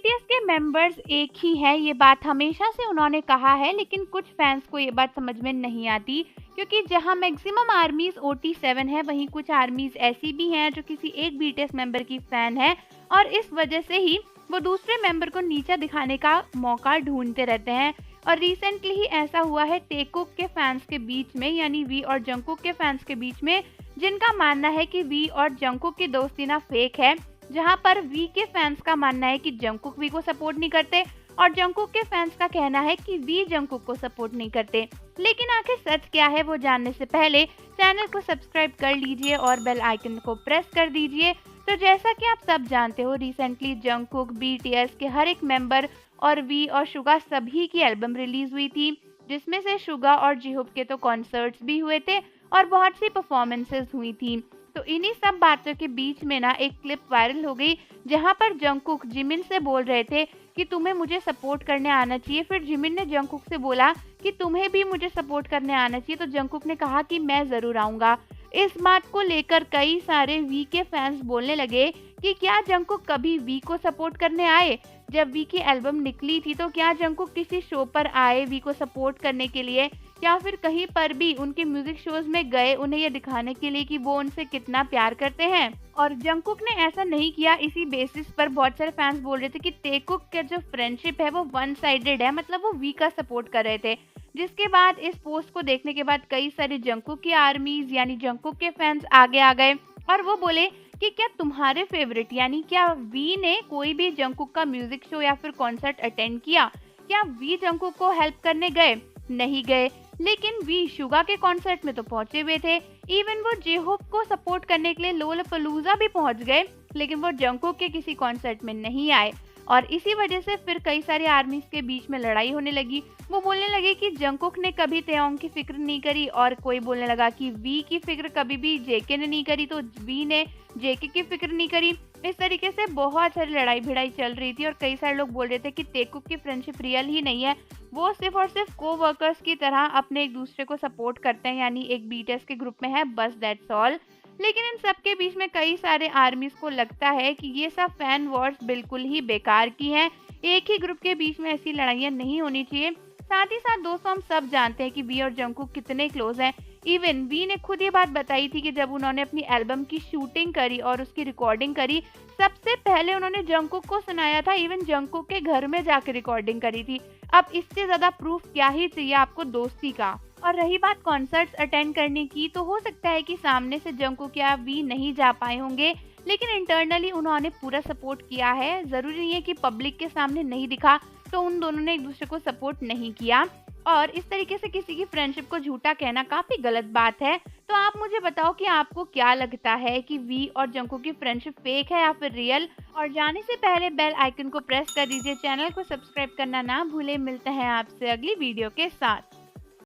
BTS के members एक ही हैं, ये बात हमेशा से उन्होंने कहा है, लेकिन कुछ फैंस को ये बात समझ में नहीं आती क्योंकि जहां मैक्सिमम आर्मीज OT7 है, वहीं कुछ आर्मीज ऐसी भी हैं जो किसी एक बीटीएस मेंबर की फैन है और इस वजह से ही वो दूसरे मेंबर को नीचा दिखाने का मौका ढूंढते रहते हैं। और रिसेंटली ही ऐसा हुआ है टेकुक के फैंस के बीच में, यानी वी और जंकुक के फैंस के बीच में, जिनका मानना है कि वी और जंकुक की दोस्ती ना फेक है, जहां पर वी के फैंस का मानना है कि जंकुक वी को सपोर्ट नहीं करते और जंकुक के फैंस का कहना है कि वी जंकुक को सपोर्ट नहीं करते। लेकिन आखिर सच क्या है वो जानने से पहले चैनल को सब्सक्राइब कर लीजिए और बेल आइकन को प्रेस कर दीजिए। तो जैसा कि आप सब जानते हो, रिसेंटली जंकुक, बीटीएस के हर एक मेंबर और वी और शुगा सभी की एल्बम रिलीज हुई थी, जिसमें से शुगा और जिहोप के तो कॉन्सर्ट्स भी हुए थे और बहुत सी परफॉर्मेंसेस हुई थी। तो इन्हीं सब बातों के बीच में ना एक क्लिप वायरल हो गई जहां पर जंकुक जिमिन से बोल रहे थे कि तुम्हें मुझे सपोर्ट करने आना चाहिए। फिर जिमिन ने जंकुक से बोला कि तुम्हें भी मुझे सपोर्ट करने आना चाहिए, तो जंकुक ने कहा कि मैं जरूर आऊंगा। इस बात को लेकर कई सारे वी के फैंस बोलने लगे कि क्या जंकुक कभी वी को सपोर्ट करने आए? जब वी की एल्बम निकली थी तो क्या जंकुक किसी शो पर आए वी को सपोर्ट करने के लिए, या फिर कहीं पर भी उनके म्यूजिक शोज में गए उन्हें ये दिखाने के लिए कि वो उनसे कितना प्यार करते हैं? और जंकुक ने ऐसा नहीं किया। इसी बेसिस पर बहुत सारे फैंस बोल रहे थे कि टेकुक का जो फ्रेंडशिप है वो वन साइडेड है, मतलब वो वी का सपोर्ट कर रहे थे। जिसके बाद इस पोस्ट को देखने के बाद कई सारे जंकुक की आर्मीज यानी जंकुक के फैंस आगे आ गए और वो बोले कि क्या तुम्हारे फेवरेट यानी क्या वी ने कोई भी जंकुक का म्यूजिक शो या फिर कॉन्सर्ट अटेंड किया? क्या वी जंकुक को हेल्प करने गए? नहीं गए। लेकिन वी शुगा के कॉन्सर्ट में तो पहुंचे हुए थे। इवन वो जेहोप को सपोर्ट करने के लिए लोलापालूजा भी पहुंच गए, लेकिन वो जंकुक के किसी कॉन्सर्ट में नहीं आए। और इसी वजह से फिर कई सारी आर्मीज के बीच में लड़ाई होने लगी। वो बोलने लगे कि जंकुक ने कभी तेओंग की फिक्र नहीं करी और कोई बोलने लगा कि वी की फिक्र कभी भी जेके ने नहीं करी, तो वी ने जेके की फिक्र नहीं करी। इस तरीके से बहुत सारी लड़ाई भिड़ाई चल रही थी और कई सारे लोग बोल रहे थे कि टेकुक की फ्रेंडशिप रियल ही नहीं है, वो सिर्फ और सिर्फ को वर्कर्स की तरह अपने एक दूसरे को सपोर्ट करते हैं, यानी एक बीटीएस के ग्रुप में है, बस दैट्स ऑल। लेकिन इन सब के बीच में कई सारे आर्मीज को लगता है कि ये सब फैन वॉर्स बिल्कुल ही बेकार की हैं। एक ही ग्रुप के बीच में ऐसी लड़ाइयाँ नहीं होनी चाहिए। साथ ही साथ दोस्तों, हम सब जानते हैं कि वी और जंकुक कितने क्लोज हैं। इवन वी ने खुद ये बात बताई थी कि जब उन्होंने अपनी एल्बम की शूटिंग करी और उसकी रिकॉर्डिंग करी, सबसे पहले उन्होंने जंकुक को सुनाया था। इवन जंकुक के घर में जाकर रिकॉर्डिंग करी थी। अब इससे ज्यादा प्रूफ क्या ही चाहिए आपको दोस्ती का। और रही बात कॉन्सर्ट्स अटेंड करने की, तो हो सकता है कि सामने से जंकुक या वी नहीं जा पाए होंगे, लेकिन इंटरनली उन्होंने पूरा सपोर्ट किया है। जरूरी नहीं है कि पब्लिक के सामने नहीं दिखा तो उन दोनों ने एक दूसरे को सपोर्ट नहीं किया। और इस तरीके से किसी की फ्रेंडशिप को झूठा कहना काफी गलत बात है। तो आप मुझे बताओ कि आपको क्या लगता है कि वी और जंकुक की फ्रेंडशिप फेक है या फिर रियल? और जाने से पहले बेल आइकन को प्रेस कर दीजिए, चैनल को सब्सक्राइब करना ना भूले। मिलते हैं आपसे अगली वीडियो के साथ।